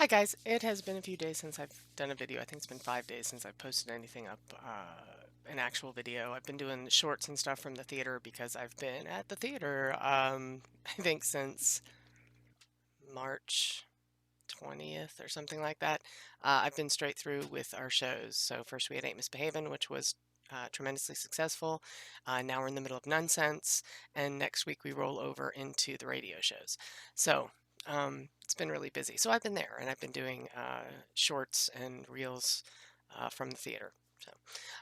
Hi guys, it has been a few days since I've done a video. I think it's been 5 days since I've posted anything up, an actual video. I've been doing shorts and stuff from the theater because I've been at the theater, I think since March 20th or something like that. I've been straight through with our shows. So first we had Ain't Misbehavin', which was tremendously successful. Now we're in the middle of Nonsense, and next week we roll over into the radio shows. So it's been really busy. So I've been there, and I've been doing shorts and reels from the theater. So,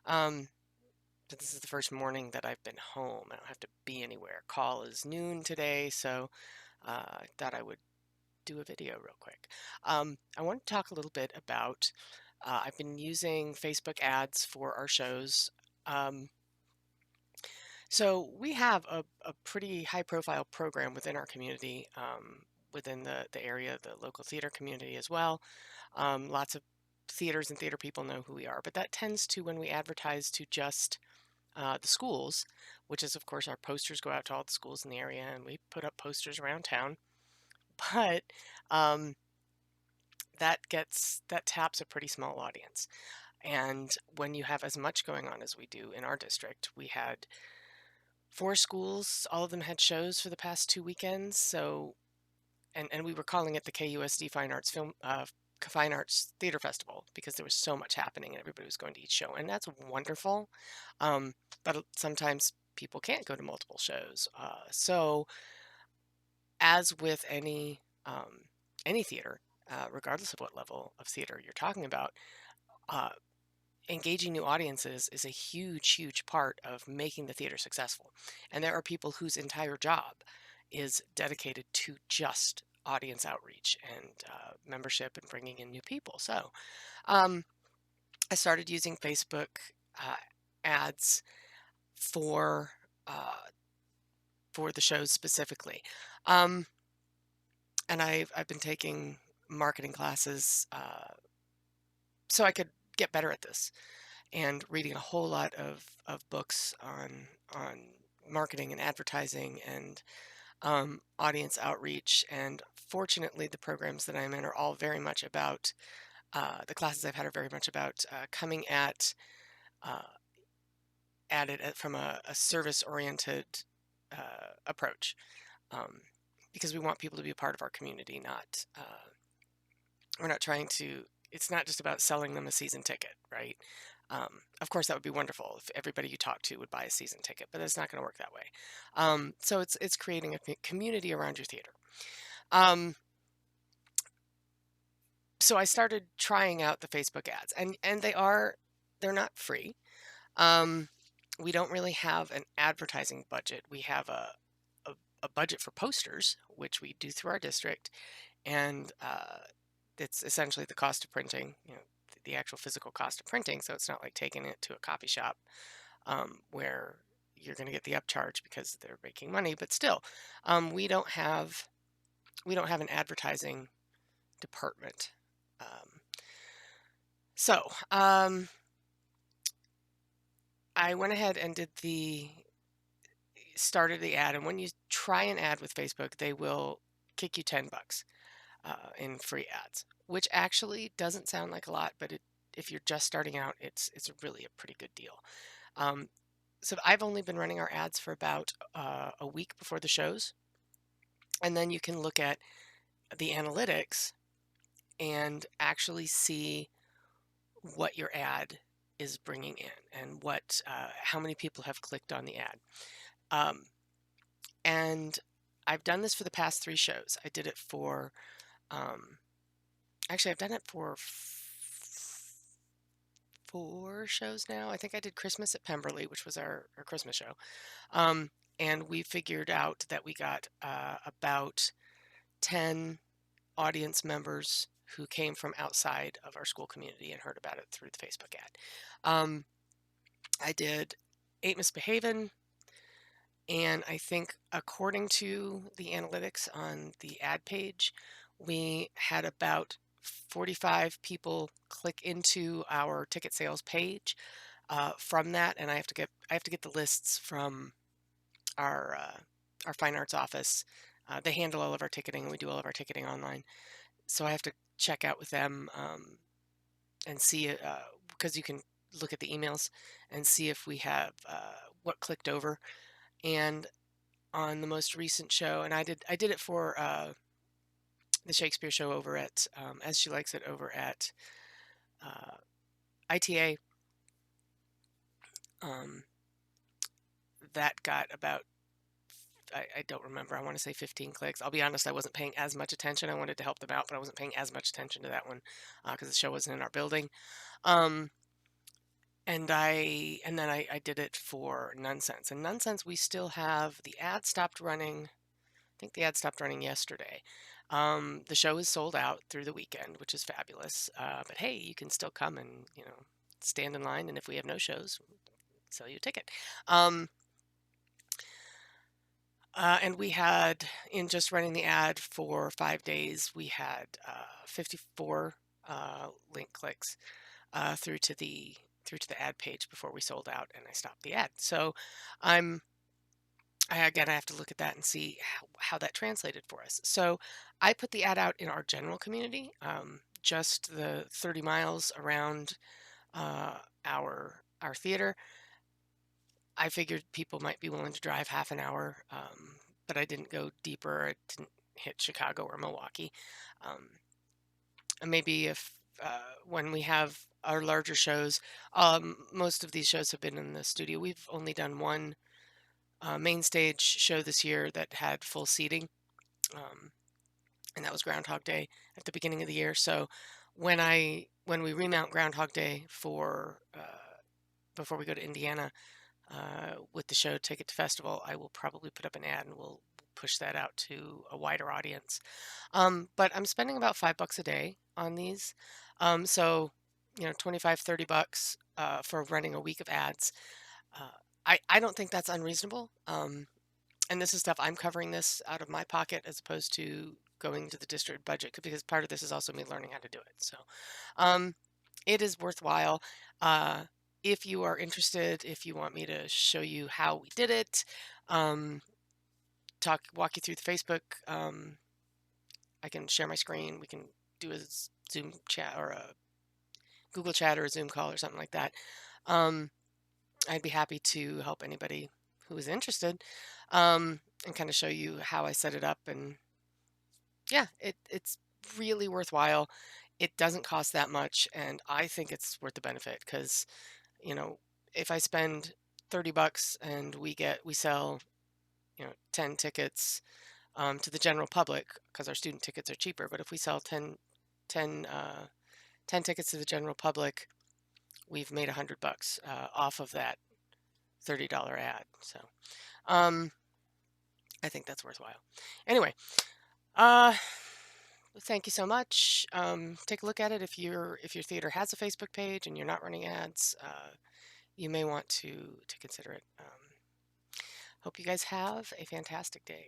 um, but this is the first morning that I've been home. I don't have to be anywhere. Call is noon today, so I thought I would do a video real quick. I want to talk a little bit about, I've been using Facebook ads for our shows. Um, so we have a pretty high profile program within our community, within the area, the local theater community as well. Lots of theaters and theater people know who we are, but that tends to, when we advertise to just the schools, which is of course our posters go out to all the schools in the area and we put up posters around town. But um, that taps a pretty small audience. And when you have as much going on as we do in our district, we had four schools, all of them had shows for the past 2 weekends. So and we were calling it the KUSD Fine Arts Theater Festival because there was so much happening and everybody was going to each show, and that's wonderful. But sometimes people can't go to multiple shows. So as with any theater, regardless of what level of theater you're talking about, uh, engaging new audiences is a huge, huge part of making the theater successful. And there are people whose entire job is dedicated to just audience outreach and membership and bringing in new people. So um, I started using Facebook uh, ads for uh, for the shows specifically, um, and I've been taking marketing classes so I could get better at this, and reading a whole lot of books on marketing and advertising and audience outreach. And fortunately, the programs that I'm in are all very much about the classes I've had are very much about coming uh, at it from a service oriented approach. Um, because we want people to be a part of our community, not we're not trying to, it's not just about selling them a season ticket, right? Of course, that would be wonderful if everybody you talk to would buy a season ticket, but it's not going to work that way. So it's creating a community around your theater. Um, so I started trying out the Facebook ads, and they're not free. Um, we don't really have an advertising budget. We have a budget for posters, which we do through our district, and it's essentially the cost of printing, the actual physical cost of printing. So it's not like taking it to a copy shop where you're going to get the upcharge because they're making money. But still, we don't have an advertising department. Um, so I went ahead and started the ad. And when you try an ad with Facebook, they will kick you $10 in free ads, which actually doesn't sound like a lot, but if you're just starting out, it's really a pretty good deal. Um, so I've only been running our ads for about a week before the shows, and then you can look at the analytics and actually see what your ad is bringing in and how many people have clicked on the ad. Um, and I've done this for the past three shows. I did it for um, actually I've done it for four shows now. I think I did Christmas at Pemberley, which was our Christmas show. Um, and we figured out that we got about 10 audience members who came from outside of our school community and heard about it through the Facebook ad. I did Ain't Misbehavin', and I think according to the analytics on the ad page, we had about 45 people click into our ticket sales page from that, and I have to get the lists from our fine arts office. They handle all of our ticketing, and we do all of our ticketing online. So I have to check out with them and see because you can look at the emails and see if we have what clicked over. And on the most recent show, and I did it for the Shakespeare show over at As She Likes It over at uh, ITA. Um, that got about I don't remember. I want to say 15 clicks. I'll be honest, I wasn't paying as much attention. I wanted to help them out, but I wasn't paying as much attention to that one because the show wasn't in our building. Um, and then I did it for Nonsense. And Nonsense, we still have the ad stopped running. I think the ad stopped running yesterday. The show is sold out through the weekend, which is fabulous. But hey, you can still come and stand in line, and if we have no shows, sell you a ticket. And we had, in just running the ad for 5 days, we had 54 link clicks through to the ad page before we sold out, and I stopped the ad. So I'm again, I have to look at that and see how that translated for us. So I put the ad out in our general community, just the 30 miles around our theater. I figured people might be willing to drive half an hour, but I didn't go deeper. I didn't hit Chicago or Milwaukee. Um, and maybe if when we have our larger shows, most of these shows have been in the studio. We've only done one main stage show this year that had full seating, um, and that was Groundhog Day at the beginning of the year. So when we remount Groundhog Day for before we go to Indiana, with the show Ticket to Festival, I will probably put up an ad and we'll push that out to a wider audience. But I'm spending about $5 a day on these. So, 25, $30 for running a week of ads. Uh, I don't think that's unreasonable. And this is stuff I'm covering this out of my pocket as opposed to going to the district budget because part of this is also me learning how to do it. So, um, it is worthwhile. Uh, if you are interested, if you want me to show you how we did it, um, walk you through the Facebook, I can share my screen. We can do a Zoom chat or a Google chat or a Zoom call or something like that. Um, I'd be happy to help anybody who is interested, and kind of show you how I set it up. And yeah, it's really worthwhile. It doesn't cost that much, and I think it's worth the benefit because you know, if I spend $30 and we sell, 10 tickets to the general public because our student tickets are cheaper, but if we sell 10, 10 tickets to the general public, we've made $100 off of that $30 ad. So um, I think that's worthwhile. Anyway, uh, thank you so much. Take a look at it if your theater has a Facebook page and you're not running ads. You may want to consider it. Hope you guys have a fantastic day.